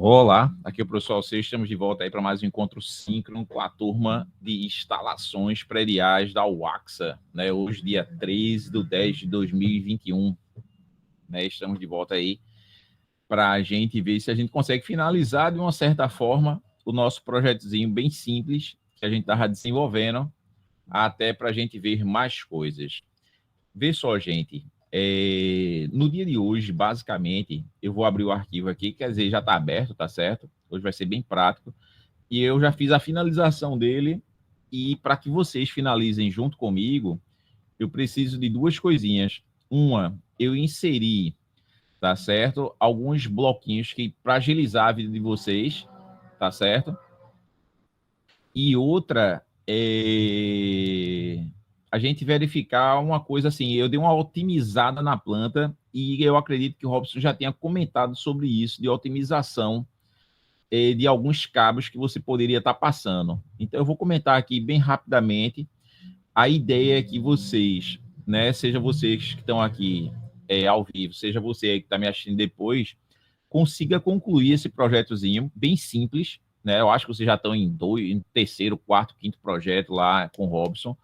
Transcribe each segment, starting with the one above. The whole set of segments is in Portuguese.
Olá, aqui é o professor Alceu, estamos de volta aí para mais um encontro síncrono com a turma de instalações prediais da UAXA, né? Hoje, dia 13/10/2021, né? Estamos de volta aí para a gente ver se a gente consegue finalizar de uma certa forma o nosso projetozinho bem simples que a gente estava desenvolvendo, até para a gente ver mais coisas. Vê só, gente, no dia de hoje, basicamente, eu vou abrir o arquivo aqui, quer dizer, já está aberto, tá certo? Hoje vai ser bem prático. E eu já fiz a finalização dele. E para que vocês finalizem junto comigo, eu preciso de duas coisinhas. Uma, eu inseri, tá certo? Alguns bloquinhos que para agilizar a vida de vocês, tá certo? E outra a gente verificar uma coisa assim, eu dei uma otimizada na planta e eu acredito que o Robson já tenha comentado sobre isso, de otimização de alguns cabos que você poderia estar passando. Então eu vou comentar aqui bem rapidamente. A ideia é que vocês, né, seja vocês que estão aqui ao vivo, seja você que está me assistindo depois, consiga concluir esse projetozinho bem simples, né? Eu acho que vocês já estão em terceiro, quarto, quinto projeto lá com o Robson,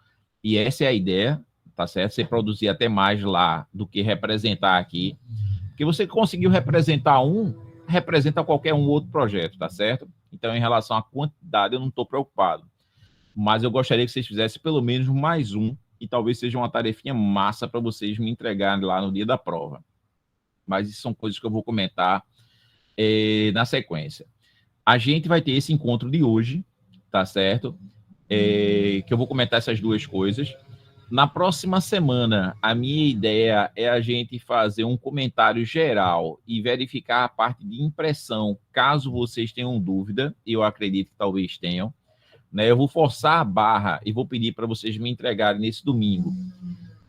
e essa é a ideia, tá certo? Você produzir até mais lá do que representar aqui, porque você conseguiu representar representa qualquer outro projeto, tá certo? Então, em relação à quantidade, eu não estou preocupado, mas eu gostaria que vocês fizessem pelo menos mais um, e talvez seja uma tarefinha massa para vocês me entregarem lá no dia da prova. Mas isso são coisas que eu vou comentar na sequência. A gente vai ter esse encontro de hoje, tá certo? Que eu vou comentar essas duas coisas. Na próxima semana, a minha ideia é a gente fazer um comentário geral e verificar a parte de impressão, caso vocês tenham dúvida, eu acredito que talvez tenham. Né? Eu vou forçar a barra e vou pedir para vocês me entregarem nesse domingo.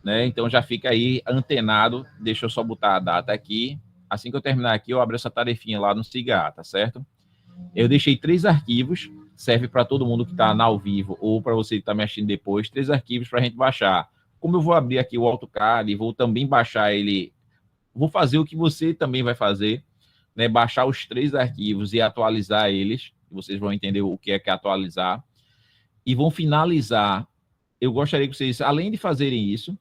Né? Então já fica aí antenado, deixa eu só botar a data aqui. Assim que eu terminar aqui, eu abro essa tarefinha lá no SIGA, tá certo? Eu deixei 3 arquivos, serve para todo mundo que está ao vivo ou para você que está me assistindo depois, 3 arquivos para a gente baixar. Como eu vou abrir aqui o AutoCAD e vou também baixar ele, vou fazer o que você também vai fazer, né? Baixar os 3 arquivos e atualizar eles, vocês vão entender o que é atualizar, e vão finalizar. Eu gostaria que vocês, além de fazerem isso,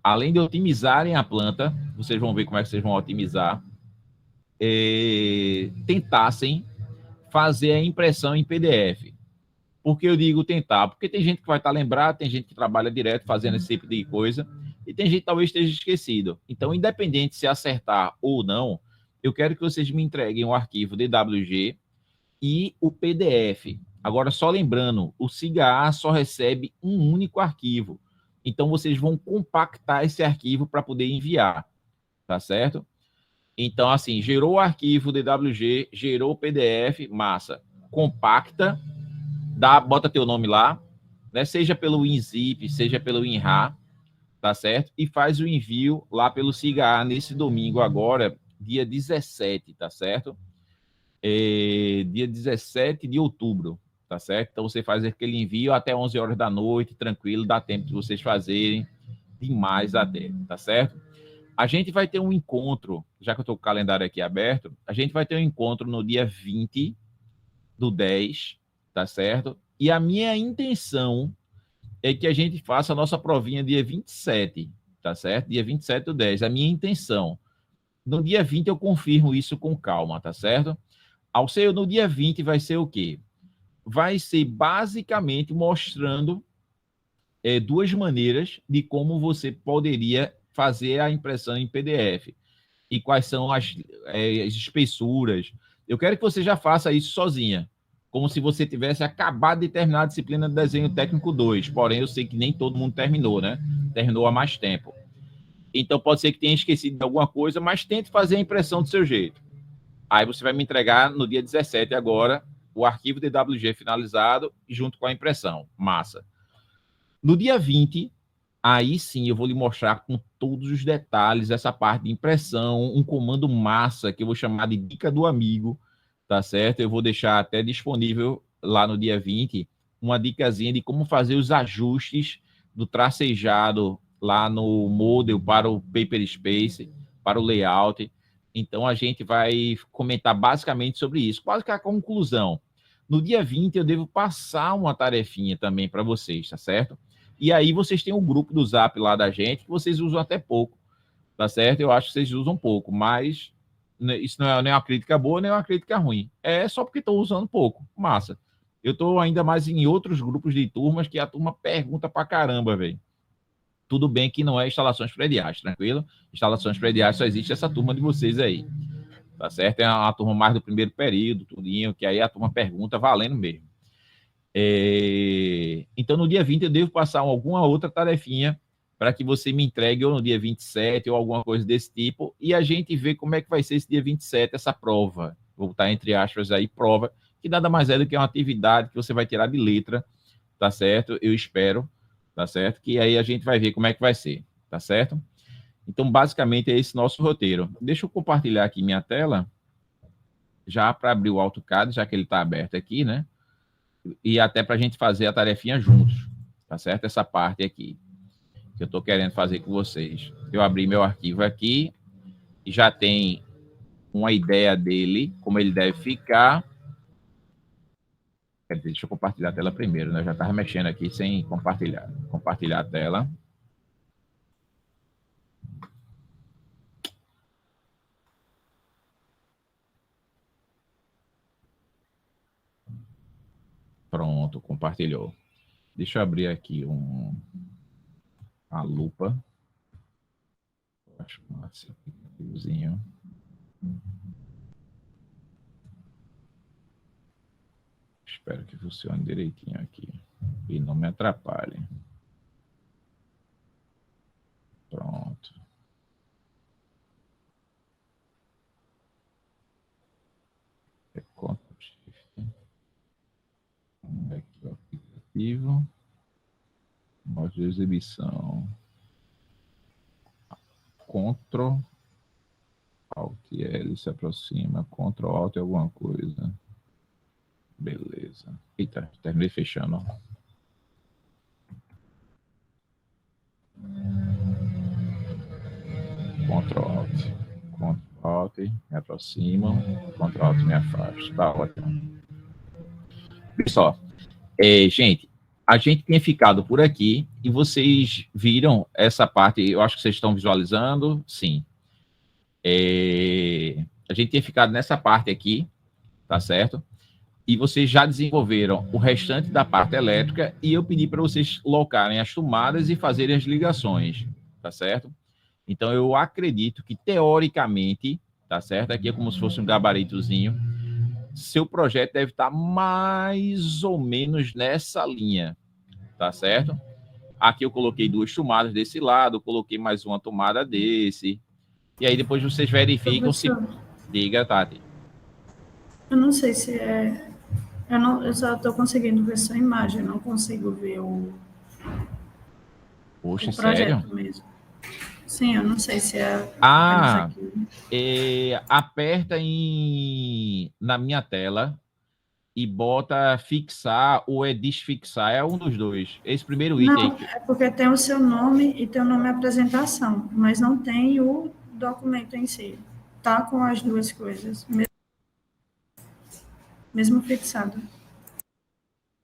além de otimizarem a planta, vocês vão ver como é que vocês vão otimizar, tentassem fazer a impressão em PDF. Por que eu digo tentar? Porque tem gente que vai estar lembrado, tem gente que trabalha direto fazendo esse tipo de coisa, e tem gente que talvez esteja esquecido. Então, independente se acertar ou não, eu quero que vocês me entreguem o arquivo DWG e o PDF. Agora, só lembrando, o SIGA só recebe um único arquivo. Então, vocês vão compactar esse arquivo para poder enviar, tá certo? Então, assim, gerou o arquivo DWG, gerou o PDF, massa. Compacta, bota teu nome lá, né? Seja pelo WinZip, seja pelo WinRAR, tá certo? E faz o envio lá pelo SIGA nesse domingo agora, dia 17, tá certo? Dia 17 de outubro, tá certo? Então, você faz aquele envio até 11 horas da noite, tranquilo, dá tempo de vocês fazerem demais até, tá certo? A gente vai ter um encontro, já que eu estou com o calendário aqui aberto, a gente vai ter um encontro no dia 20/10, tá certo? E a minha intenção é que a gente faça a nossa provinha dia 27, tá certo? Dia 27/10, a minha intenção. No dia 20 eu confirmo isso com calma, tá certo? Ao ser no dia 20 vai ser o quê? Vai ser basicamente mostrando duas maneiras de como você poderia fazer a impressão em PDF e quais são as espessuras. Eu quero que você já faça isso sozinha, como se você tivesse acabado de terminar a disciplina de desenho técnico 2, porém eu sei que nem todo mundo terminou, né? Terminou há mais tempo. Então pode ser que tenha esquecido de alguma coisa, mas tente fazer a impressão do seu jeito. Aí você vai me entregar no dia 17 agora o arquivo DWG finalizado junto com a impressão. Massa. No dia 20, aí sim eu vou lhe mostrar com todos os detalhes essa parte de impressão, um comando massa que eu vou chamar de dica do amigo, tá certo? Eu vou deixar até disponível lá no dia 20 uma dicasinha de como fazer os ajustes do tracejado lá no model para o Paper Space, para o layout. Então, a gente vai comentar basicamente sobre isso. Quase que a conclusão. No dia 20, eu devo passar uma tarefinha também para vocês, tá certo? E aí, vocês têm um grupo do Zap lá da gente, que vocês usam até pouco, tá certo? Eu acho que vocês usam pouco, mas isso não é nem uma crítica boa, nem uma crítica ruim. É só porque estão usando pouco. Massa. Eu estou ainda mais em outros grupos de turmas que a turma pergunta pra caramba, velho. Tudo bem que não é instalações prediais, tranquilo? Instalações prediais só existe essa turma de vocês aí, tá certo? É uma turma mais do primeiro período, tudinho, que aí a turma pergunta valendo mesmo. Então, no dia 20, eu devo passar alguma outra tarefinha para que você me entregue ou no dia 27 ou alguma coisa desse tipo, e a gente vê como é que vai ser esse dia 27, essa prova. Vou botar entre aspas aí, prova, que nada mais é do que uma atividade que você vai tirar de letra, tá certo? Eu espero, tá certo? Que aí a gente vai ver como é que vai ser, tá certo? Então, basicamente, é esse nosso roteiro. Deixa eu compartilhar aqui minha tela, já para abrir o AutoCAD, já que ele está aberto aqui, né? E até para a gente fazer a tarefinha juntos, tá certo? Essa parte aqui, que eu estou querendo fazer com vocês. Eu abri meu arquivo aqui, e já tem uma ideia dele, como ele deve ficar. Quer dizer, deixa eu compartilhar a tela primeiro, né? Eu já estava mexendo aqui sem compartilhar. Compartilhar a tela. Pronto, compartilhou. Deixa eu abrir aqui a lupa. Acho massa, aplicativozinho. Espero que funcione direitinho aqui e não me atrapalhe. Pronto. Ctrl Shift. Aqui o aplicativo. Modo de exibição. Ctrl Alt L se aproxima. Ctrl Alt alguma coisa. Beleza. Eita, terminei fechando. Ctrl Alt. Ctrl Alt, me aproximam. Ctrl Alt, me afasta. Tá ótimo. Pessoal, gente, a gente tinha ficado por aqui e vocês viram essa parte, eu acho que vocês estão visualizando, sim. A gente tinha ficado nessa parte aqui, tá certo? E vocês já desenvolveram o restante da parte elétrica e eu pedi para vocês locarem as tomadas e fazerem as ligações, tá certo? Então, eu acredito que, teoricamente, tá certo? Aqui é como se fosse um gabaritozinho. Seu projeto deve estar mais ou menos nessa linha, tá certo? Aqui eu coloquei 2 tomadas desse lado, coloquei mais uma tomada desse. E aí depois vocês verificam se... Diga, Tati. Eu não sei se é... Eu só estou conseguindo ver sua imagem, não consigo ver o Poxa, projeto sério? mesmo. Sim, eu não sei se é... Aperta na minha tela e bota fixar ou é desfixar, é um dos dois. Esse primeiro item. Não, é porque tem o seu nome e tem o nome apresentação, mas não tem o documento em si. Tá com as duas coisas, mesmo fixado.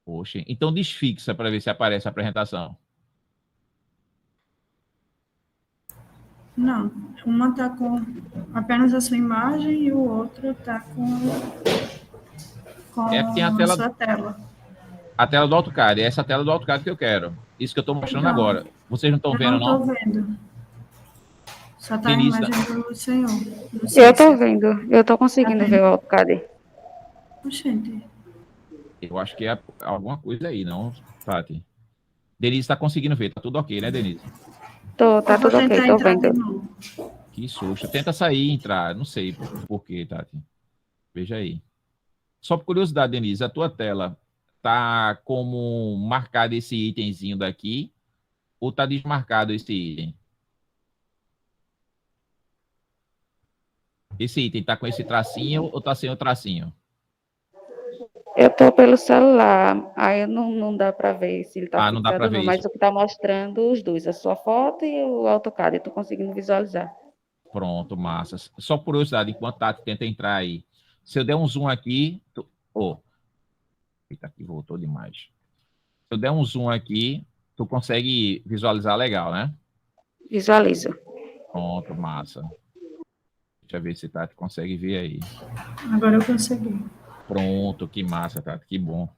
Poxa, então desfixa para ver se aparece a apresentação. Não, uma está com apenas a sua imagem e o outro está com Tem a tela, sua tela. A tela do AutoCAD, é essa tela do AutoCAD que eu quero. Isso que eu estou mostrando Não, agora. Vocês não estão vendo, não? Eu não estou vendo. Só está a imagem do senhor. Eu estou vendo. Eu estou conseguindo ver o AutoCAD. Oxente. Eu acho que é alguma coisa aí, não, Tati? Denise está conseguindo ver. Tá tudo ok, né, Denise? Tá tudo ok, estou vendo. Que susto. Tenta sair e entrar. Não sei por quê, Tati. Veja aí. Só por curiosidade, Denise, a tua tela tá como marcado esse itemzinho daqui ou tá desmarcado esse item? Esse item tá com esse tracinho ou tá sem o tracinho? Eu estou pelo celular, aí não dá para ver se ele está fixado não dá para ver mas isso. o que está mostrando os dois, a sua foto e o AutoCAD, eu estou conseguindo visualizar. Pronto, massa. Só por curiosidade, enquanto Tati tenta entrar aí, se eu der um zoom aqui... Eita, aqui voltou demais. Se eu der um zoom aqui, tu consegue visualizar legal, né? Visualiza. Pronto, massa. Deixa eu ver se Tati consegue ver aí. Agora eu consegui. Pronto, que massa, Tati, que bom.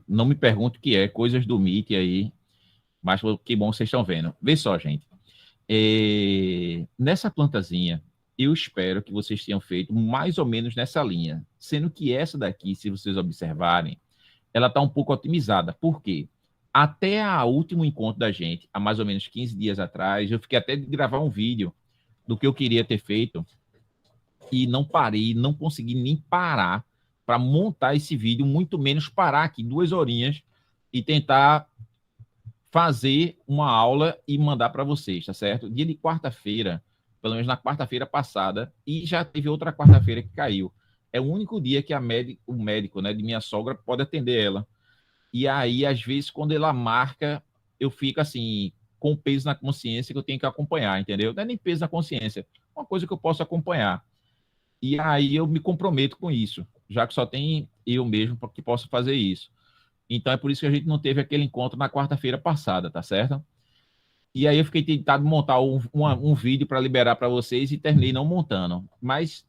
Não me pergunte o que é, coisas do Meet aí, mas que bom que vocês estão vendo. Vê só, gente. Nessa plantazinha, eu espero que vocês tenham feito mais ou menos nessa linha, sendo que essa daqui, se vocês observarem, ela está um pouco otimizada. Por quê? Até o último encontro da gente, há mais ou menos 15 dias atrás, eu fiquei até de gravar um vídeo do que eu queria ter feito e não parei, não consegui nem parar para montar esse vídeo, muito menos parar aqui 2 horinhas e tentar fazer uma aula e mandar para vocês, tá certo? Dia de quarta-feira, pelo menos na quarta-feira passada, e já teve outra quarta-feira que caiu. É o único dia que o médico, né, de minha sogra pode atender ela. E aí, às vezes, quando ela marca, eu fico assim, com peso na consciência que eu tenho que acompanhar, entendeu? Não é nem peso na consciência, é uma coisa que eu posso acompanhar. E aí eu me comprometo com isso, já que só tem eu mesmo que posso fazer isso. Então é por isso que a gente não teve aquele encontro na quarta-feira passada, tá certo? E aí eu fiquei tentando montar um vídeo para liberar para vocês e terminei não montando. Mas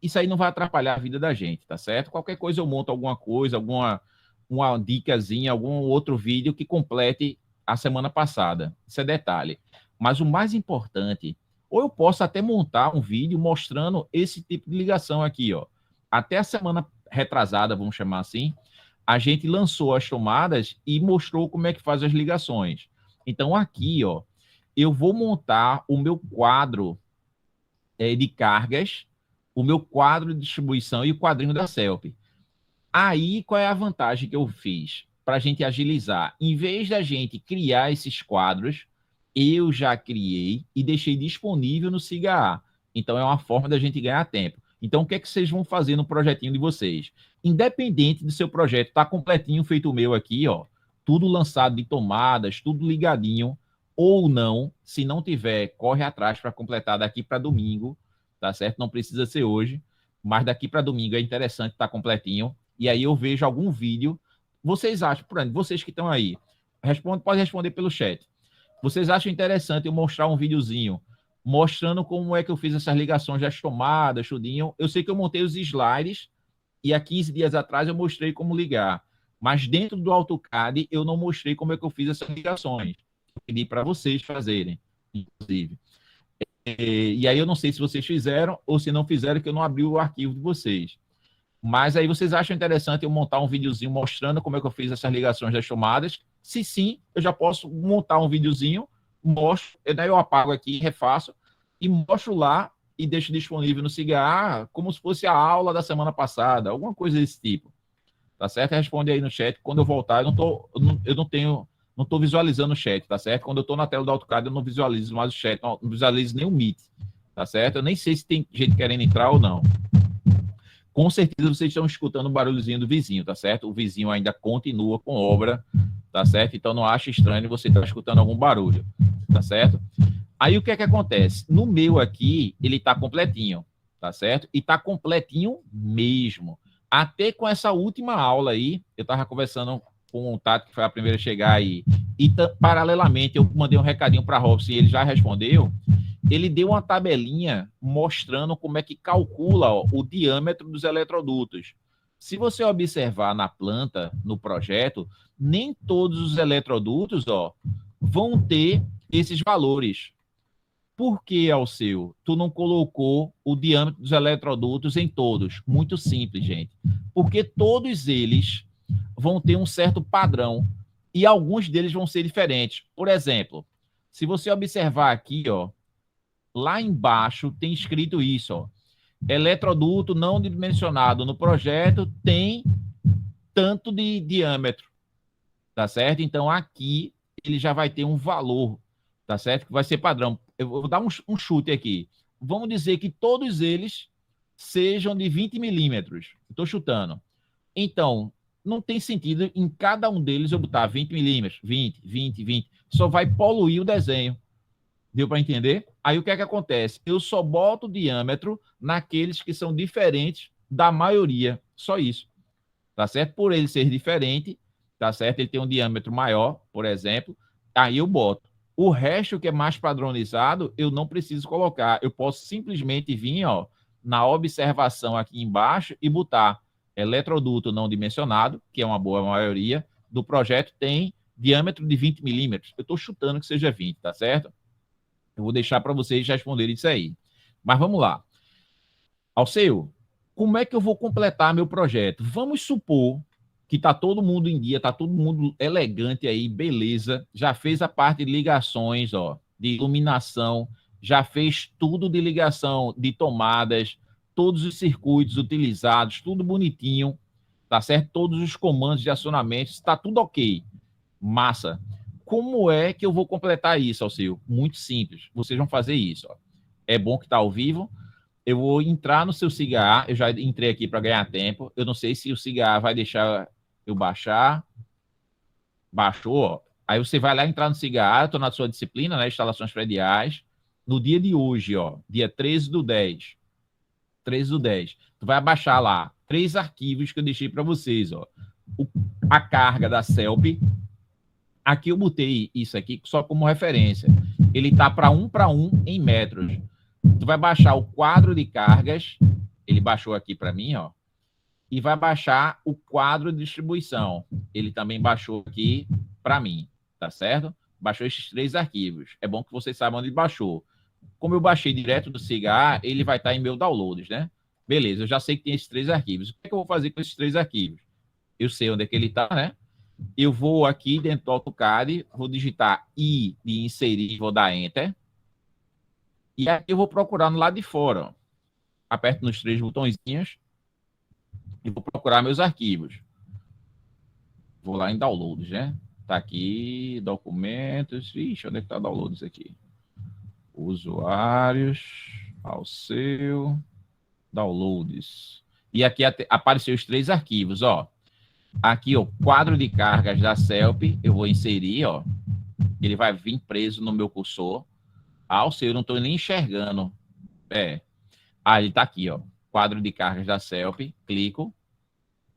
isso aí não vai atrapalhar a vida da gente, tá certo? Qualquer coisa eu monto alguma coisa, uma dicasinha, algum outro vídeo que complete a semana passada. Isso é detalhe. Mas o mais importante, ou eu posso até montar um vídeo mostrando esse tipo de ligação aqui, ó. Até a semana retrasada, vamos chamar assim, a gente lançou as tomadas e mostrou como é que faz as ligações. Então, aqui, ó, eu vou montar o meu quadro de cargas, o meu quadro de distribuição e o quadrinho da CELP. Aí, qual é a vantagem que eu fiz? Para a gente agilizar. Em vez da gente criar esses quadros, eu já criei e deixei disponível no SIGA. Então, é uma forma da gente ganhar tempo. Então, o que é que vocês vão fazer no projetinho de vocês? Independente do seu projeto, tá completinho, feito o meu aqui, ó, tudo lançado de tomadas, tudo ligadinho, ou não, se não tiver, corre atrás para completar daqui para domingo, tá certo? Não precisa ser hoje, mas daqui para domingo é interessante estar completinho, e aí eu vejo algum vídeo. Vocês acham, por exemplo, vocês que estão aí, pode responder pelo chat. Vocês acham interessante eu mostrar um videozinho mostrando como é que eu fiz essas ligações das tomadas, tudinho? Eu sei que eu montei os slides e há 15 dias atrás eu mostrei como ligar, mas dentro do AutoCAD eu não mostrei como é que eu fiz essas ligações. Eu pedi para vocês fazerem, inclusive. E aí eu não sei se vocês fizeram ou se não fizeram, que eu não abri o arquivo de vocês. Mas aí vocês acham interessante eu montar um videozinho mostrando como é que eu fiz essas ligações das tomadas? Se sim, eu já posso montar um videozinho, mostro, daí eu apago aqui, refaço e mostro lá e deixo disponível no SIGA como se fosse a aula da semana passada, alguma coisa desse tipo. Tá certo? Responde aí no chat. Quando eu voltar, eu não tô visualizando o chat, tá certo? Quando eu tô na tela do AutoCAD, eu não visualizo mais o chat, não visualizo nem o Meet, tá certo? Eu nem sei se tem gente querendo entrar ou não. Com certeza vocês estão escutando o barulhozinho do vizinho, tá certo? O vizinho ainda continua com obra, tá certo? Então não acha estranho você estar escutando algum barulho, tá certo? Aí o que é que acontece? No meu aqui, ele tá completinho, tá certo? E tá completinho mesmo. Até com essa última aula aí, eu tava conversando com o Tato, que foi a primeira a chegar aí, e paralelamente eu mandei um recadinho para Robson e ele já respondeu. Ele deu uma tabelinha mostrando como é que calcula, ó, o diâmetro dos eletrodutos. Se você observar na planta, no projeto, nem todos os eletrodutos, ó, vão ter esses valores. Por que, Alceu, tu não colocou o diâmetro dos eletrodutos em todos? Muito simples, gente. Porque todos eles vão ter um certo padrão e alguns deles vão ser diferentes. Por exemplo, se você observar aqui, ó, lá embaixo tem escrito isso, ó. Eletroduto não dimensionado no projeto tem tanto de diâmetro, tá certo? Então, aqui ele já vai ter um valor, tá certo? Que vai ser padrão. Eu vou dar um chute aqui. Vamos dizer que todos eles sejam de 20 milímetros. Estou chutando. Então, não tem sentido em cada um deles eu botar 20 milímetros, 20, 20, 20. Só vai poluir o desenho. Deu para entender? Aí o que é que acontece? Eu só boto o diâmetro naqueles que são diferentes da maioria. Só isso. Tá certo? Por ele ser diferente, tá certo? Ele tem um diâmetro maior, por exemplo, aí eu boto. O resto que é mais padronizado, eu não preciso colocar. Eu posso simplesmente vir, ó, na observação aqui embaixo e botar eletroduto não dimensionado, que é uma boa maioria do projeto, tem diâmetro de 20 milímetros. Eu estou chutando que seja 20, tá certo? Eu vou deixar para vocês responderem isso aí. Mas vamos lá. Alceu, como é que eu vou completar meu projeto? Vamos supor que está todo mundo em dia, está todo mundo elegante aí, beleza. Já fez a parte de ligações, ó, de iluminação, já fez tudo de ligação de tomadas, todos os circuitos utilizados, tudo bonitinho, tá certo? Todos os comandos de acionamento, está tudo ok. Massa. Como é que eu vou completar isso, Alceu? Muito simples. Vocês vão fazer isso, ó. É bom que está ao vivo. Eu vou entrar no seu Cigar. Eu já entrei aqui para ganhar tempo. Eu não sei se o Cigar vai deixar eu baixar. Baixou, ó. Aí você vai lá entrar no Cigar. Estou na sua disciplina, né? Instalações prediais. No dia de hoje, ó, dia 13/10. 13/10. Tu vai baixar lá 3 arquivos que eu deixei para vocês, ó. A carga da CELP. Aqui eu botei isso aqui só como referência. Ele tá para 1 em metros. Tu vai baixar o quadro de cargas, ele baixou aqui para mim, ó, e vai baixar o quadro de distribuição. Ele também baixou aqui para mim, tá certo? Baixou esses 3 arquivos. É bom que vocês saibam onde baixou. Como eu baixei direto do Cigar, ele vai estar em meu downloads, né? Beleza, eu já sei que tem esses 3 arquivos. O que é que eu vou fazer com esses 3 arquivos? Eu sei onde é que ele está, né? Eu vou aqui dentro do AutoCAD, vou digitar I de inserir, vou dar Enter. E aqui eu vou procurar no lado de fora. Ó. Aperto nos 3 botõezinhos e vou procurar meus arquivos. Vou lá em Downloads, né? Tá aqui, documentos. Ixi, onde é que tá Downloads aqui? Usuários, Alceu, Downloads. E aqui apareceu os 3 arquivos, ó. Aqui, ó, quadro de cargas da CELP, eu vou inserir, ó. Ele vai vir preso no meu cursor. Alceu, eu não estou nem enxergando. Ele está aqui, ó. Quadro de cargas da CELP. Clico.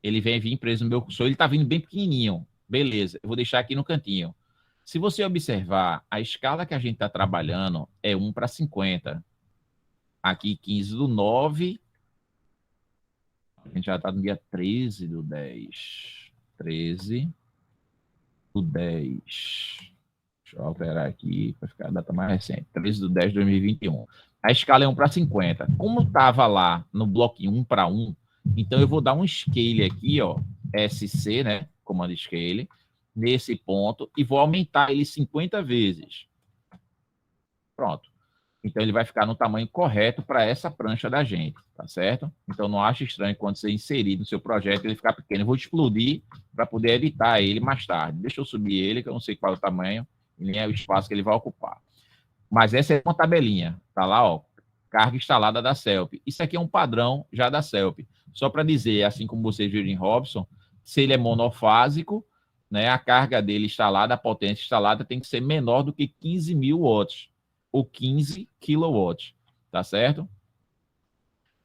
Ele vem vir preso no meu cursor. Ele está vindo bem pequenininho. Beleza. Eu vou deixar aqui no cantinho. Se você observar, a escala que a gente está trabalhando é 1/50. Aqui, 15/9. A gente já está no dia 13/10. 13/10. Deixa eu alterar aqui para ficar a data mais recente. 13/10/2021. A escala é 1/50. Como estava lá no bloquinho 1/1, então eu vou dar um scale aqui, ó, SC, né? Comando scale, nesse ponto, e vou aumentar ele 50 vezes. Pronto. Então ele vai ficar no tamanho correto para essa prancha da gente, tá certo? Então não ache estranho quando você inserir no seu projeto ele ficar pequeno. Eu vou explodir para poder editar ele mais tarde. Deixa eu subir ele, que eu não sei qual é o tamanho e nem é o espaço que ele vai ocupar. Mas essa é uma tabelinha, tá lá, ó, carga instalada da CELP. Isso aqui é um padrão já da CELP. Só para dizer, assim como vocês viram em Robson, se ele é monofásico, né, a carga dele instalada, a potência instalada tem que ser menor do que 15.000 watts ou 15 kilowatts, tá certo?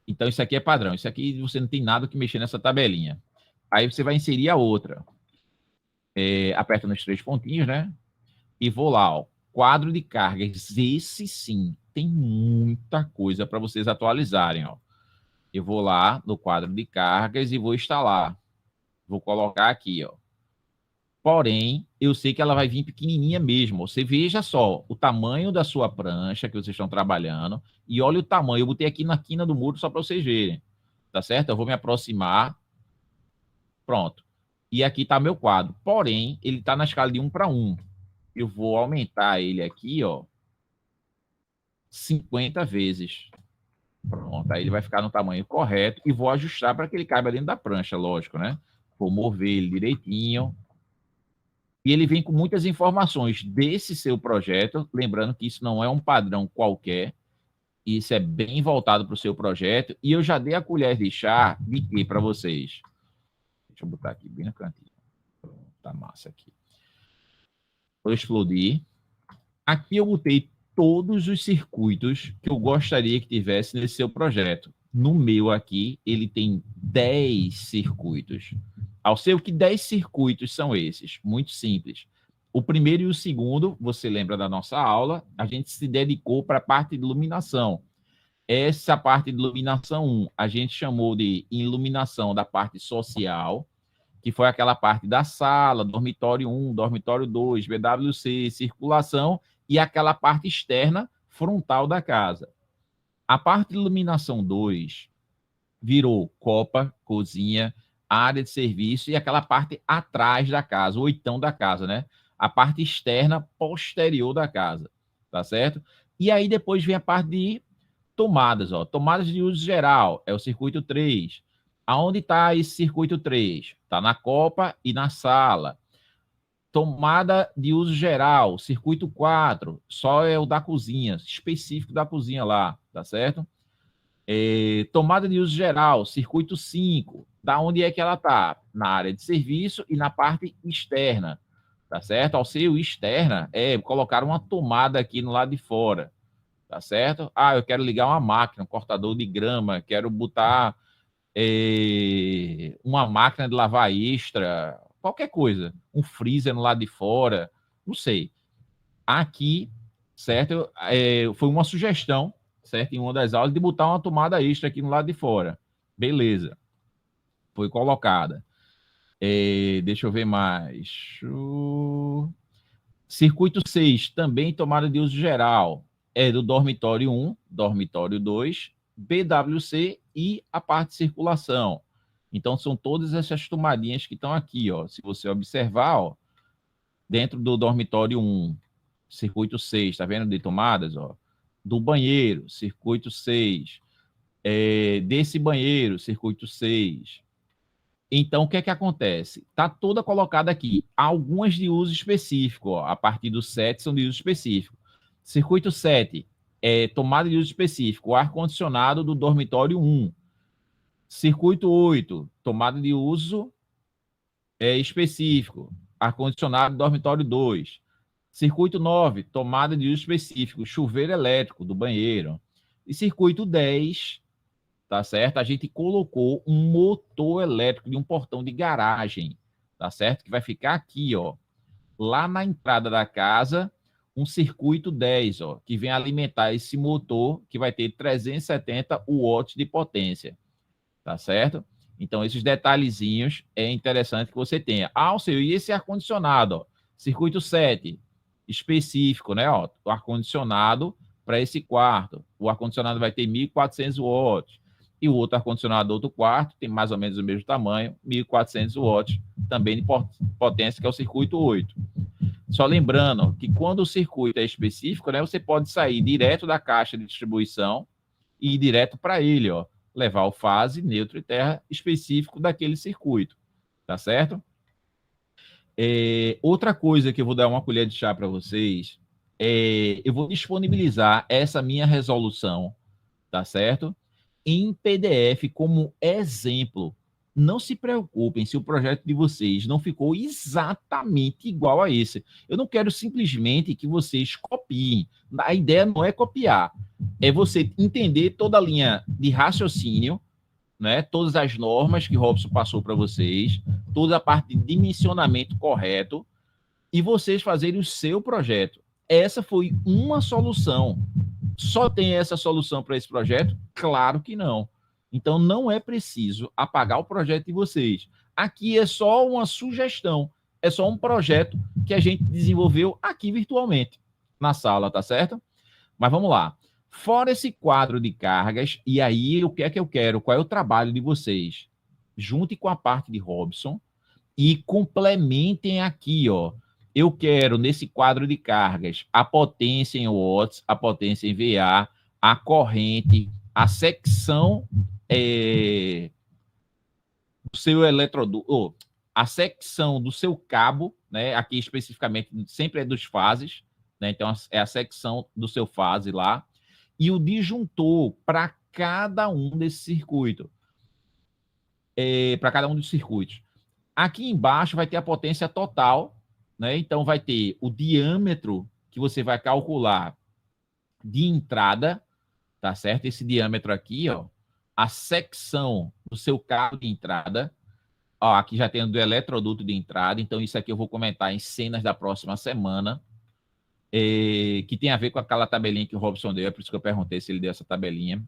Então isso aqui é padrão. Isso aqui você não tem nada que mexer nessa tabelinha. Aí você vai inserir a outra. Aperta nos 3 pontinhos, né? E vou lá, ó. Quadro de cargas, esse sim, tem muita coisa para vocês atualizarem, ó. Eu vou lá no quadro de cargas e vou instalar. Vou colocar aqui, ó. Porém, eu sei que ela vai vir pequenininha mesmo. Você veja só o tamanho da sua prancha que vocês estão trabalhando e olha o tamanho. Eu botei aqui na quina do muro só para vocês verem, tá certo? Eu vou me aproximar. Pronto. E aqui está meu quadro. Porém, ele está na escala de 1/1. Eu vou aumentar ele aqui, ó, 50 vezes. Pronto, aí ele vai ficar no tamanho correto e vou ajustar para que ele caiba dentro da prancha, lógico, né? Vou mover ele direitinho. E ele vem com muitas informações desse seu projeto, lembrando que isso não é um padrão qualquer, isso é bem voltado para o seu projeto, e eu já dei a colher de chá de quê para vocês? Deixa eu botar aqui bem no cantinho. Tá massa aqui. Vou explodir. Aqui eu botei todos os circuitos que eu gostaria que tivesse nesse seu projeto. No meu aqui, ele tem 10 circuitos. Ao seu, que 10 circuitos são esses? Muito simples. O primeiro e o segundo, você lembra da nossa aula, a gente se dedicou para a parte de iluminação. Essa parte de iluminação 1, a gente chamou de iluminação da parte social, que foi aquela parte da sala, dormitório 1, dormitório 2, BWC, circulação, e aquela parte externa, frontal da casa. A parte de iluminação 2 virou copa, cozinha, área de serviço e aquela parte atrás da casa, o oitão da casa, né? A parte externa posterior da casa, tá certo? E aí depois vem a parte de tomadas, ó. Tomadas de uso geral, é o circuito 3. Aonde está esse circuito 3? Está na copa e na sala. Tomada de uso geral, circuito 4, só é o da cozinha, específico da cozinha lá, tá certo? Tomada de uso geral, circuito 5, da onde é que ela está? Na área de serviço e na parte externa, tá certo? Ao ser externa, colocar uma tomada aqui no lado de fora, tá certo? Ah, eu quero ligar uma máquina, um cortador de grama, quero botar uma máquina de lavar extra, qualquer coisa, um freezer no lado de fora, não sei. Aqui, certo? Foi uma sugestão, certo? Em uma das aulas, de botar uma tomada extra aqui no lado de fora. Beleza. Foi colocada. Deixa eu ver mais. Circuito 6, também tomada de uso geral. É do dormitório 1, dormitório 2, BWC e a parte de circulação. Então, são todas essas tomadinhas que estão aqui, ó. Se você observar, ó, dentro do dormitório 1, circuito 6, tá vendo de tomadas, ó? Do banheiro, circuito 6. Desse banheiro, circuito 6. Então, o que é que acontece? Tá toda colocada aqui. Algumas de uso específico, ó. A partir do 7 são de uso específico. Circuito 7, tomada de uso específico, o ar-condicionado do dormitório 1. Circuito 8, tomada de uso específico, ar-condicionado do dormitório 2. Circuito 9, tomada de uso específico, chuveiro elétrico do banheiro. E circuito 10, tá certo? A gente colocou um motor elétrico de um portão de garagem, tá certo? Que vai ficar aqui, ó, lá na entrada da casa, um circuito 10, ó, que vem alimentar esse motor que vai ter 370 watts de potência, tá certo? Então, esses detalhezinhos é interessante que você tenha. Seu, e esse ar-condicionado, ó, circuito 7, específico, né? Ó, o ar-condicionado para esse quarto. O ar-condicionado vai ter 1.400 watts. E o outro ar-condicionado do outro quarto tem mais ou menos o mesmo tamanho, 1.400 watts, também de potência, que é o circuito 8. Só lembrando que quando o circuito é específico, né, você pode sair direto da caixa de distribuição e ir direto para ele, ó, levar o fase, neutro e terra específico daquele circuito, tá certo? Outra coisa que eu vou dar uma colher de chá para vocês, eu vou disponibilizar essa minha resolução, tá certo? Em PDF como exemplo. Não se preocupem se o projeto de vocês não ficou exatamente igual a esse. Eu não quero simplesmente que vocês copiem. A ideia não é copiar, é você entender toda a linha de raciocínio, né? Todas as normas que Robson passou para vocês, toda a parte de dimensionamento correto, e vocês fazerem o seu projeto. Essa foi uma solução. Só tem essa solução para esse projeto? Claro que não. Então, não é preciso apagar o projeto de vocês. Aqui é só uma sugestão, é só um projeto que a gente desenvolveu aqui virtualmente, na sala, tá certo? Mas vamos lá. Fora esse quadro de cargas, e aí o que é que eu quero? Qual é o trabalho de vocês? Junte com a parte de Robson e complementem aqui, ó. Eu quero, nesse quadro de cargas, a potência em watts, a potência em VA, a corrente, a secção do seu eletroduto, a secção do seu cabo, né? Aqui especificamente sempre é dos fases, né? Então é a secção do seu fase lá, e o disjuntor para cada um desses circuitos, para cada um dos circuitos. Aqui embaixo vai ter a potência total, né? Então vai ter o diâmetro que você vai calcular de entrada, tá certo? Esse diâmetro aqui, ó, a secção do seu cabo de entrada, ó, aqui já tem do eletroduto de entrada, então isso aqui eu vou comentar em cenas da próxima semana, que tem a ver com aquela tabelinha que o Robson deu, é por isso que eu perguntei se ele deu essa tabelinha.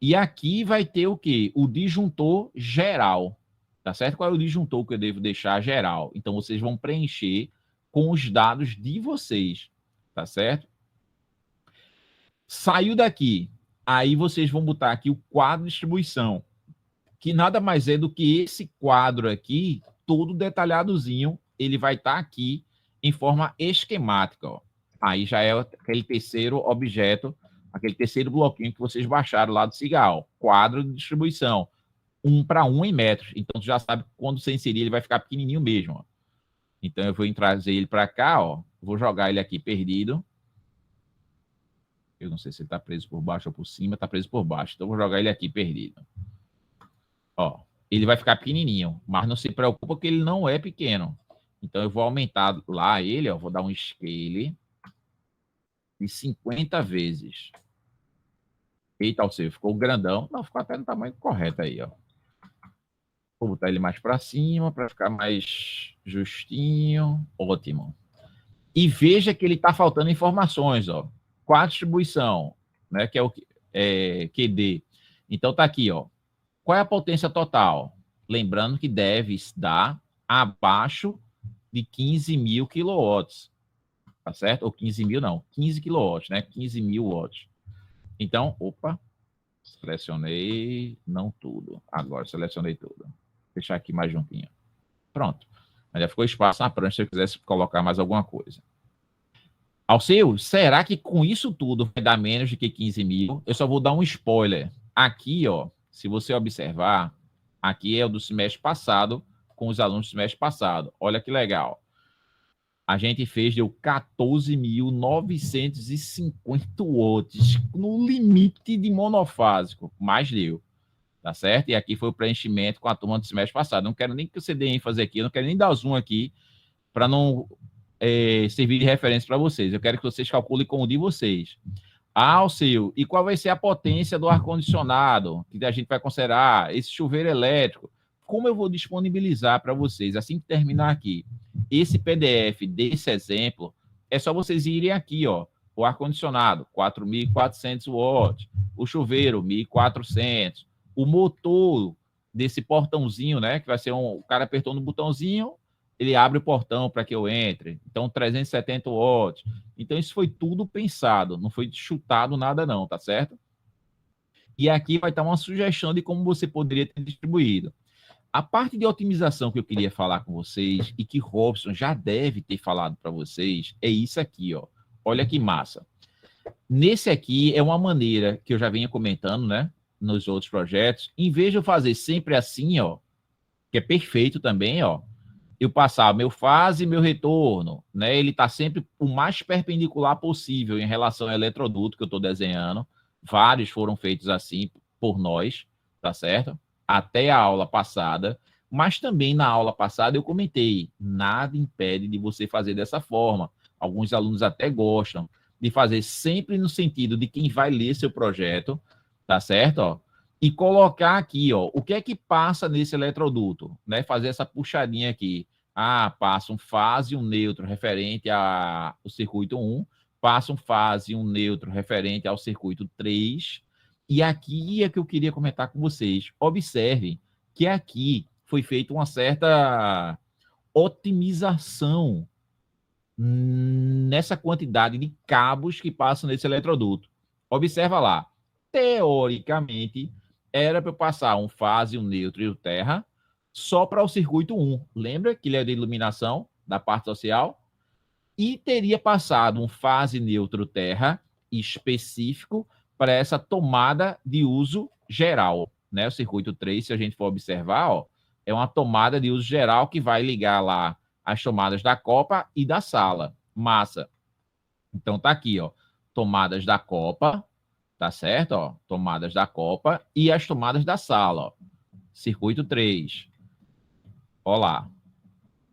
E aqui vai ter o quê? O disjuntor geral, tá certo? Qual é o disjuntor que eu devo deixar geral? Então, vocês vão preencher com os dados de vocês, tá certo? Saiu daqui, aí vocês vão botar aqui o quadro de distribuição, que nada mais é do que esse quadro aqui, todo detalhadozinho, ele vai estar aqui em forma esquemática, ó. Aí já é aquele terceiro objeto, aquele terceiro bloquinho que vocês baixaram lá do Cigal, quadro de distribuição, 1 para 1 em metros. Então, tu já sabe que quando você inserir, ele vai ficar pequenininho mesmo, ó. Então, eu vou trazer ele para cá, ó. Vou jogar ele aqui perdido. Eu não sei se ele está preso por baixo ou por cima. Está preso por baixo. Então, eu vou jogar ele aqui perdido. Ó, ele vai ficar pequenininho, mas não se preocupa que ele não é pequeno. Então, eu vou aumentar lá ele, ó. Vou dar um scale de 50 vezes. Eita, o seu ficou grandão. Não, ficou até no tamanho correto aí, ó. Vou botar ele mais para cima para ficar mais justinho. Ótimo. E veja que ele está faltando informações, ó. Qual a distribuição, né? Que é o QD. Então tá aqui, ó. Qual é a potência total? Lembrando que deve dar abaixo de 15.000 quilowatts. Tá certo? Ou 15.000, não. 15 quilowatts, né? 15.000 watts. Então, opa. Selecionei, não tudo. Agora selecionei tudo. Vou deixar aqui mais juntinho. Pronto. Já ficou espaço na prancha se eu quisesse colocar mais alguma coisa. Alceu, será que com isso tudo vai dar menos do que 15.000? Eu só vou dar um spoiler. Aqui, ó, se você observar, aqui é o do semestre passado, com os alunos do semestre passado. Olha que legal. A gente fez, deu 14.950 watts no limite de monofásico, mas deu, tá certo? E aqui foi o preenchimento com a turma do semestre passado. Não quero nem que você dê ênfase aqui, eu não quero nem dar zoom aqui, para não servir de referência para vocês. Eu quero que vocês calculem com o de vocês. Alceu, e qual vai ser a potência do ar-condicionado que a gente vai considerar? Esse chuveiro elétrico. Como eu vou disponibilizar para vocês, assim que terminar aqui, esse PDF desse exemplo, é só vocês irem aqui, ó, o ar-condicionado, 4.400 watts, o chuveiro, 1.400, o motor desse portãozinho, né, que vai ser o cara apertou no botãozinho, ele abre o portão para que eu entre, então 370 watts. Então isso foi tudo pensado, não foi chutado nada não, tá certo? E aqui vai estar uma sugestão de como você poderia ter distribuído. A parte de otimização que eu queria falar com vocês e que Robson já deve ter falado para vocês é isso aqui, ó. Olha que massa. Nesse aqui é uma maneira que eu já venho comentando, né, nos outros projetos. Em vez de eu fazer sempre assim, ó, que é perfeito também, ó, eu passar meu fase e meu retorno, né? Ele está sempre o mais perpendicular possível em relação ao eletroduto que eu estou desenhando. Vários foram feitos assim por nós, tá certo? Até a aula passada, mas também na aula passada eu comentei, nada impede de você fazer dessa forma. Alguns alunos até gostam de fazer sempre no sentido de quem vai ler seu projeto, tá certo? Ó, e colocar aqui, ó, o que é que passa nesse eletroduto, né? Fazer essa puxadinha aqui. Ah, passa um fase e um neutro referente ao circuito 1, passa um fase e um neutro referente ao circuito 3, e aqui é que eu queria comentar com vocês. Observem que aqui foi feita uma certa otimização nessa quantidade de cabos que passam nesse eletroduto. Observa lá. Teoricamente, era para eu passar um fase, um neutro e o terra só para o circuito 1. Lembra que ele é de iluminação da parte social? E teria passado um fase neutro terra específico para essa tomada de uso geral, né? O circuito 3, se a gente for observar, ó, é uma tomada de uso geral que vai ligar lá as tomadas da copa e da sala. Massa. Então tá aqui, ó, tomadas da copa, tá certo? Ó, tomadas da copa e as tomadas da sala, ó. Circuito 3. Ó lá.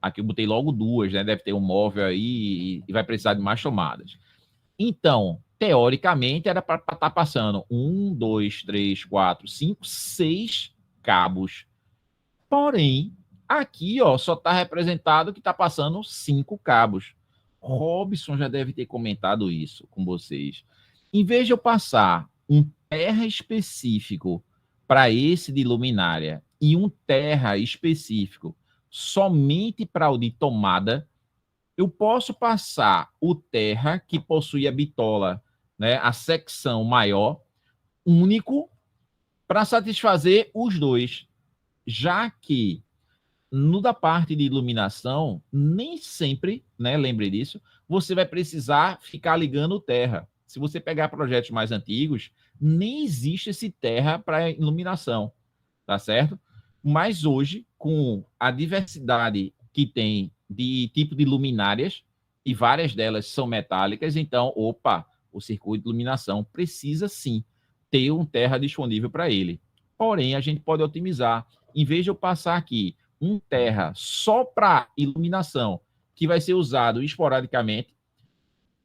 Aqui eu botei logo duas, né? Deve ter um móvel aí e vai precisar de mais tomadas. Então, teoricamente, era para estar passando 1, 2, 3, 4, 5, 6 cabos. Porém, aqui ó, só está representado que está passando 5 cabos. Robson já deve ter comentado isso com vocês. Em vez de eu passar um terra específico para esse de luminária e um terra específico somente para o de tomada, eu posso passar o terra que possui a bitola, né, a secção maior, único, para satisfazer os dois, já que no da parte de iluminação, nem sempre, né, lembre disso, você vai precisar ficar ligando o terra. Se você pegar projetos mais antigos, nem existe esse terra para iluminação, tá certo? Mas hoje, com a diversidade que tem de tipo de luminárias, e várias delas são metálicas, então, opa, o circuito de iluminação precisa sim ter um terra disponível para ele. Porém, a gente pode otimizar. Em vez de eu passar aqui um terra só para iluminação, que vai ser usado esporadicamente,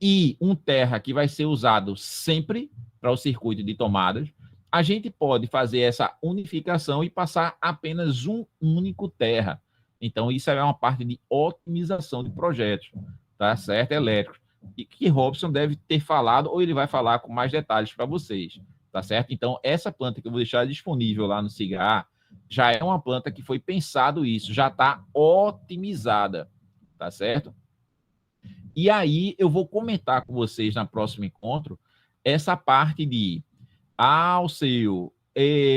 e um terra que vai ser usado sempre para o circuito de tomadas, a gente pode fazer essa unificação e passar apenas um único terra. Então, isso é uma parte de otimização de projetos, tá certo? Elétricos. E que Robson deve ter falado, ou ele vai falar com mais detalhes para vocês, tá certo? Então, essa planta que eu vou deixar disponível lá no Cigar já é uma planta que foi pensado isso, já está otimizada, tá certo? E aí eu vou comentar com vocês na próximo encontro essa parte de o seu,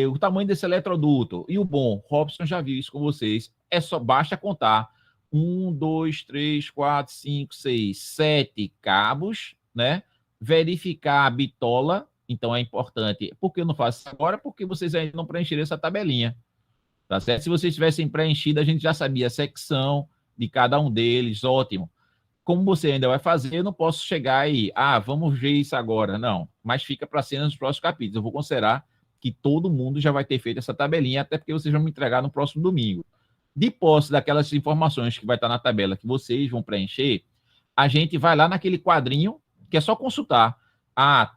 o tamanho desse eletroduto. E o bom, Robson já viu isso com vocês, basta contar 1, 2, 3, 4, 5, 6, 7 cabos, né? Verificar a bitola, então é importante. Por que eu não faço isso agora? Porque vocês ainda não preencheram essa tabelinha, tá certo? Se vocês tivessem preenchido, a gente já sabia a secção de cada um deles, ótimo. Como você ainda vai fazer, eu não posso chegar aí, vamos ver isso agora. Não, mas fica para cena nos próximos capítulos. Eu vou considerar que todo mundo já vai ter feito essa tabelinha, até porque vocês vão me entregar no próximo domingo. De posse daquelas informações que vai estar na tabela que vocês vão preencher, a gente vai lá naquele quadrinho, que é só consultar.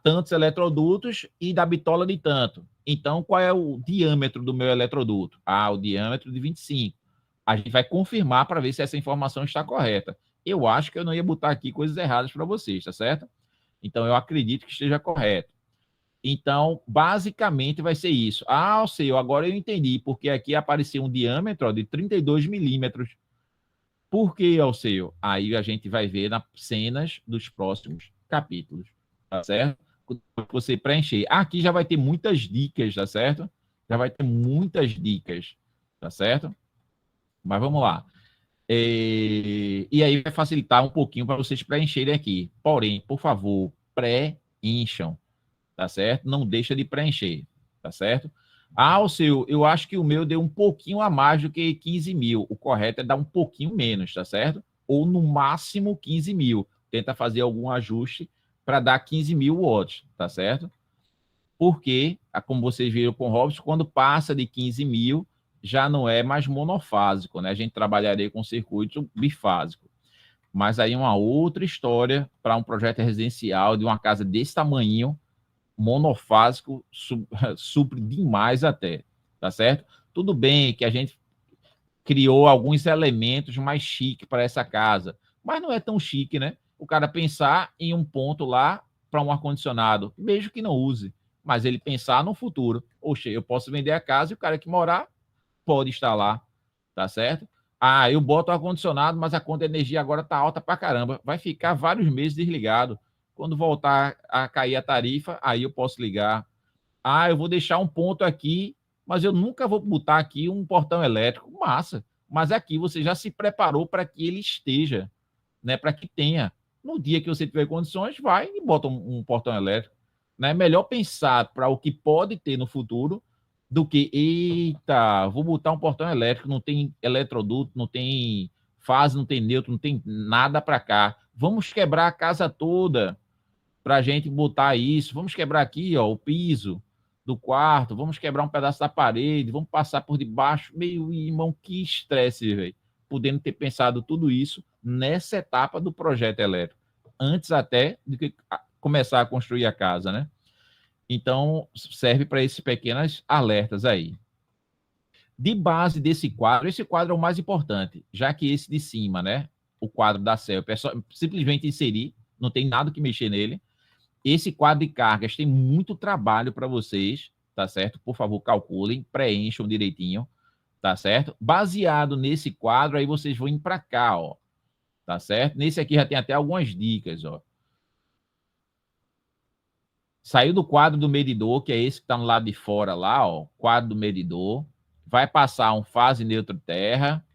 Tantos eletrodutos e da bitola de tanto. Então, qual é o diâmetro do meu eletroduto? O diâmetro de 25. A gente vai confirmar para ver se essa informação está correta. Eu acho que eu não ia botar aqui coisas erradas para vocês, tá certo? Então, eu acredito que esteja correto. Então, basicamente vai ser isso. Alceu, agora eu entendi, porque aqui apareceu um diâmetro de 32 milímetros. Por que, Alceu? Aí a gente vai ver nas cenas dos próximos capítulos, tá certo? Você preencher. Aqui já vai ter muitas dicas, tá certo? Já vai ter muitas dicas, tá certo? Mas vamos lá. E aí vai facilitar um pouquinho para vocês preencherem aqui. Porém, por favor, preencham, tá certo? Não deixa de preencher, tá certo? O seu, eu acho que o meu deu um pouquinho a mais do que 15 mil. O correto é dar um pouquinho menos, tá certo? Ou no máximo 15 mil. Tenta fazer algum ajuste para dar 15 mil watts, tá certo? Porque, como vocês viram com o Robson, quando passa de 15 mil, já não é mais monofásico, né? A gente trabalharia com circuito bifásico. Mas aí uma outra história para um projeto residencial de uma casa desse tamanho, monofásico, supre demais até, tá certo? Tudo bem que a gente criou alguns elementos mais chique para essa casa, mas não é tão chique, né? O cara pensar em um ponto lá para um ar-condicionado, mesmo que não use, mas ele pensar no futuro. Oxe, eu posso vender a casa e o cara que morar pode instalar, tá certo? Eu boto o ar-condicionado, mas a conta de energia agora tá alta pra caramba. Vai ficar vários meses desligado. Quando voltar a cair a tarifa, aí eu posso ligar. Eu vou deixar um ponto aqui, mas eu nunca vou botar aqui um portão elétrico. Massa. Mas aqui você já se preparou para que ele esteja, né? Para que tenha. No dia que você tiver condições, vai e bota um portão elétrico. Né? Melhor pensar para o que pode ter no futuro do que, eita, vou botar um portão elétrico, não tem eletroduto, não tem fase, não tem neutro, não tem nada para cá. Vamos quebrar a casa toda para a gente botar isso. Vamos quebrar aqui, ó, o piso do quarto, vamos quebrar um pedaço da parede, vamos passar por debaixo. Meu irmão, que estresse, velho. Podendo ter pensado tudo isso nessa etapa do projeto elétrico. Antes até de que começar a construir a casa, né? Então, serve para esses pequenos alertas aí. De base desse quadro, esse quadro é o mais importante, já que esse de cima, né? O quadro da CELP, é só simplesmente inserir, não tem nada que mexer nele. Esse quadro de cargas tem muito trabalho para vocês, tá certo? Por favor, calculem, preencham direitinho, tá certo? Baseado nesse quadro, aí vocês vão ir para cá, ó, tá certo? Nesse aqui já tem até algumas dicas, ó. Saiu do quadro do medidor, que é esse que está no lado de fora lá, ó, quadro do medidor. Vai passar um fase neutro terra,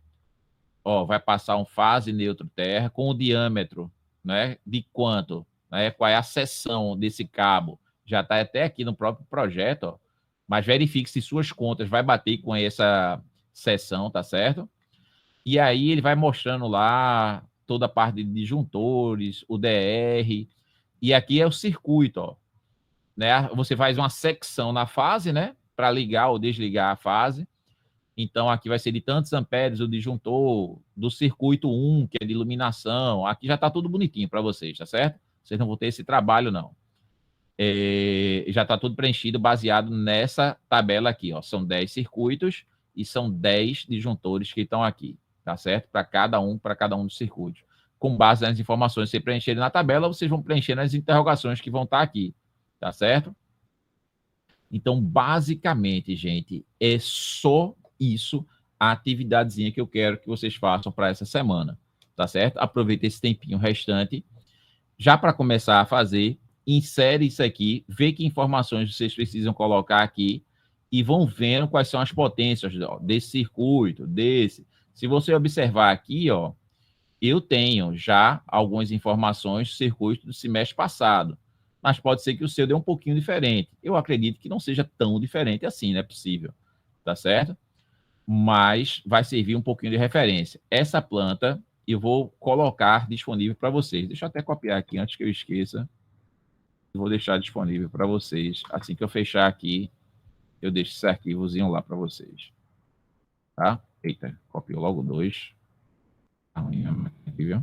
ó, vai passar um fase neutro terra com o diâmetro, né, de quanto, né, qual é a seção desse cabo. Já está até aqui no próprio projeto, ó, mas verifique se suas contas vai bater com essa seção, tá certo? E aí ele vai mostrando lá toda a parte de disjuntores, o DR, e aqui é o circuito, ó, né? Você faz uma secção na fase, né, para ligar ou desligar a fase. Então, aqui vai ser de tantos amperes o disjuntor do circuito 1, que é de iluminação. Aqui já está tudo bonitinho para vocês, tá certo? Vocês não vão ter esse trabalho, não. Já está tudo preenchido baseado nessa tabela aqui, ó. São 10 circuitos e são 10 disjuntores que estão aqui, tá certo? Para cada um dos circuitos. Com base nas informações que vocês preencherem na tabela, vocês vão preencher nas interrogações que vão estar aqui, tá certo? Então, basicamente, gente, é só isso a atividadezinha que eu quero que vocês façam para essa semana, tá certo? Aproveita esse tempinho restante, já para começar a fazer, insere isso aqui, vê que informações vocês precisam colocar aqui e vão vendo quais são as potências, ó, desse circuito, desse. Se você observar aqui, ó, eu tenho já algumas informações do circuito do semestre passado, mas pode ser que o seu dê um pouquinho diferente. Eu acredito que não seja tão diferente assim, não é possível, tá certo? Mas vai servir um pouquinho de referência. Essa planta eu vou colocar disponível para vocês. Deixa eu até copiar aqui antes que eu esqueça. Eu vou deixar disponível para vocês. Assim que eu fechar aqui, eu deixo esse arquivozinho lá para vocês. Tá? Eita, copiou logo 2. Aqui, viu?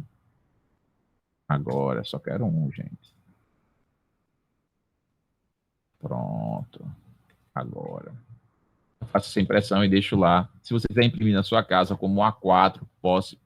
Agora, só quero um, gente. Pronto. Agora. Faço essa impressão e deixo lá. Se você quiser imprimir na sua casa como um A4,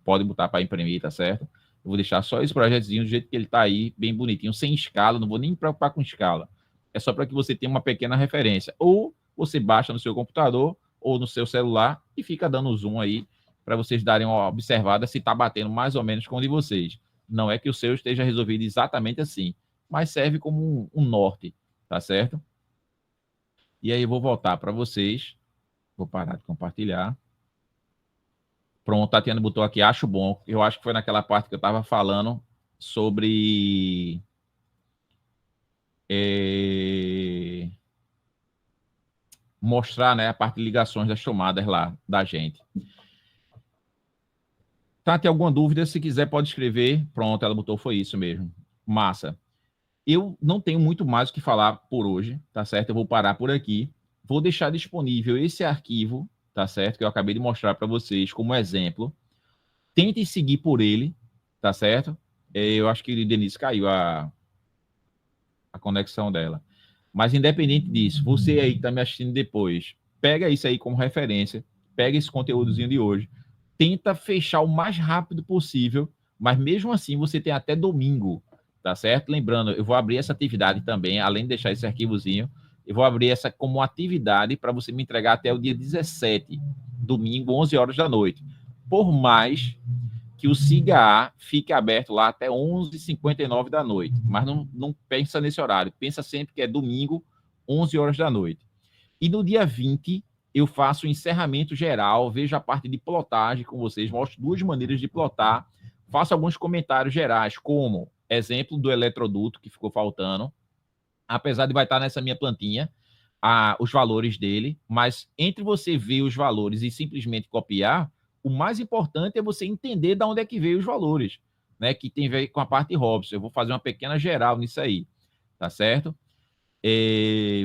pode botar para imprimir, tá certo? Eu vou deixar só esse projetozinho do jeito que ele está aí, bem bonitinho, sem escala, não vou nem me preocupar com escala. É só para que você tenha uma pequena referência. Ou você baixa no seu computador ou no seu celular e fica dando zoom aí para vocês darem uma observada se está batendo mais ou menos com o de vocês. Não é que o seu esteja resolvido exatamente assim, mas serve como um norte, tá certo? E aí eu vou voltar para vocês. Vou parar de compartilhar. Pronto, a Tatiana botou aqui, acho bom. Eu acho que foi naquela parte que eu estava falando sobre mostrar, né, a parte de ligações das tomadas lá da gente. Tá, tem alguma dúvida? Se quiser, pode escrever. Pronto, ela botou, foi isso mesmo. Massa. Eu não tenho muito mais o que falar por hoje, tá certo? Eu vou parar por aqui. Vou deixar disponível esse arquivo, tá certo? Que eu acabei de mostrar para vocês como exemplo. Tentem seguir por ele, tá certo? Eu acho que a Denise caiu a conexão dela. Mas independente disso, você aí que está me assistindo depois, pega isso aí como referência, pega esse conteúdozinho de hoje, tenta fechar o mais rápido possível, mas mesmo assim você tem até domingo, tá certo? Lembrando, eu vou abrir essa atividade também, além de deixar esse arquivozinho, eu vou abrir essa como atividade para você me entregar até o dia 17, domingo, 11 horas da noite. Por mais que o SIGA fique aberto lá até 11h59 da noite, mas não pensa nesse horário, pensa sempre que é domingo, 11 horas da noite. E no dia 20, eu faço o encerramento geral, vejo a parte de plotagem com vocês, mostro 2 maneiras de plotar, faço alguns comentários gerais, como exemplo do eletroduto que ficou faltando, apesar de vai estar nessa minha plantinha, os valores dele, mas entre você ver os valores e simplesmente copiar, o mais importante é você entender de onde é que veio os valores, né? Que tem a ver com a parte Robson. Eu vou fazer uma pequena geral nisso aí, tá certo?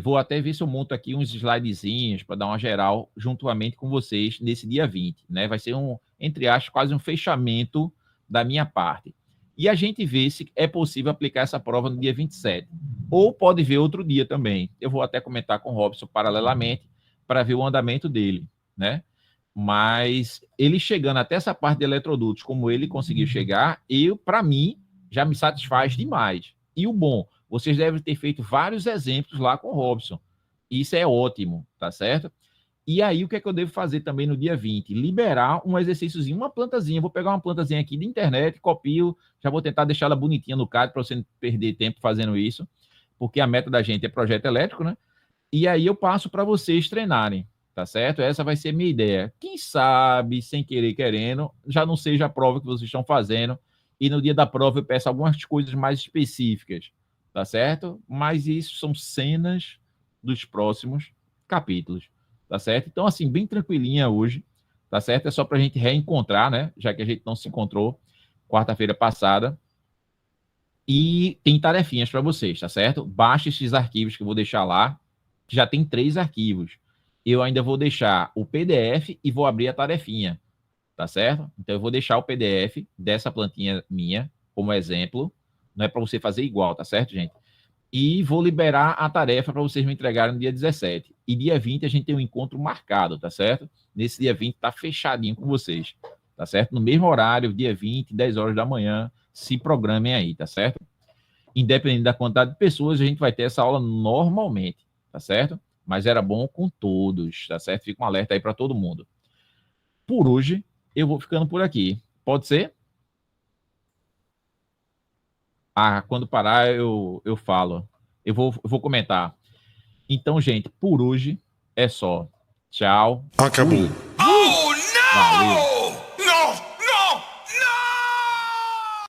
Vou até ver se eu monto aqui uns slidezinhos para dar uma geral juntamente com vocês nesse dia 20, né? Vai ser entre aspas, quase um fechamento da minha parte. e a gente vê se é possível aplicar essa prova no dia 27. Ou pode ver outro dia também. Eu vou até comentar com o Robson paralelamente para ver o andamento dele, né? Mas ele chegando até essa parte de eletrodutos, como ele conseguiu chegar, para mim, já me satisfaz demais. E o bom, vocês devem ter feito vários exemplos lá com o Robson. Isso é ótimo, tá certo? E aí, o que é que eu devo fazer também no dia 20? Liberar um exercíciozinho, uma plantazinha. Vou pegar uma plantazinha aqui de internet, copio, já vou tentar deixar ela bonitinha no CAD para você não perder tempo fazendo isso, porque a meta da gente é projeto elétrico, né? E aí eu passo para vocês treinarem, tá certo? Essa vai ser a minha ideia. Quem sabe, sem querer querendo, já não seja a prova que vocês estão fazendo, e no dia da prova eu peço algumas coisas mais específicas, tá certo? Mas isso são cenas dos próximos capítulos, tá certo? Então, assim, bem tranquilinha hoje, tá certo? É só para a gente reencontrar, né? Já que a gente não se encontrou quarta-feira passada. E tem tarefinhas para vocês, tá certo? Baixe esses arquivos que eu vou deixar lá, que já tem 3 arquivos. Eu ainda vou deixar o PDF e vou abrir a tarefinha, tá certo? Então, eu vou deixar o PDF dessa plantinha minha como exemplo. Não é para você fazer igual, tá certo, gente? E vou liberar a tarefa para vocês me entregarem no dia 17. E dia 20 a gente tem um encontro marcado, tá certo? Nesse dia 20 tá fechadinho com vocês, tá certo? No mesmo horário, dia 20, 10 horas da manhã, se programem aí, tá certo? Independente da quantidade de pessoas, a gente vai ter essa aula normalmente, tá certo? Mas era bom com todos, tá certo? Fica um alerta aí para todo mundo. Por hoje, eu vou ficando por aqui. Pode ser? Quando parar, eu falo. Eu vou comentar. Então, gente, por hoje é só. Tchau. Acabou. Valeu.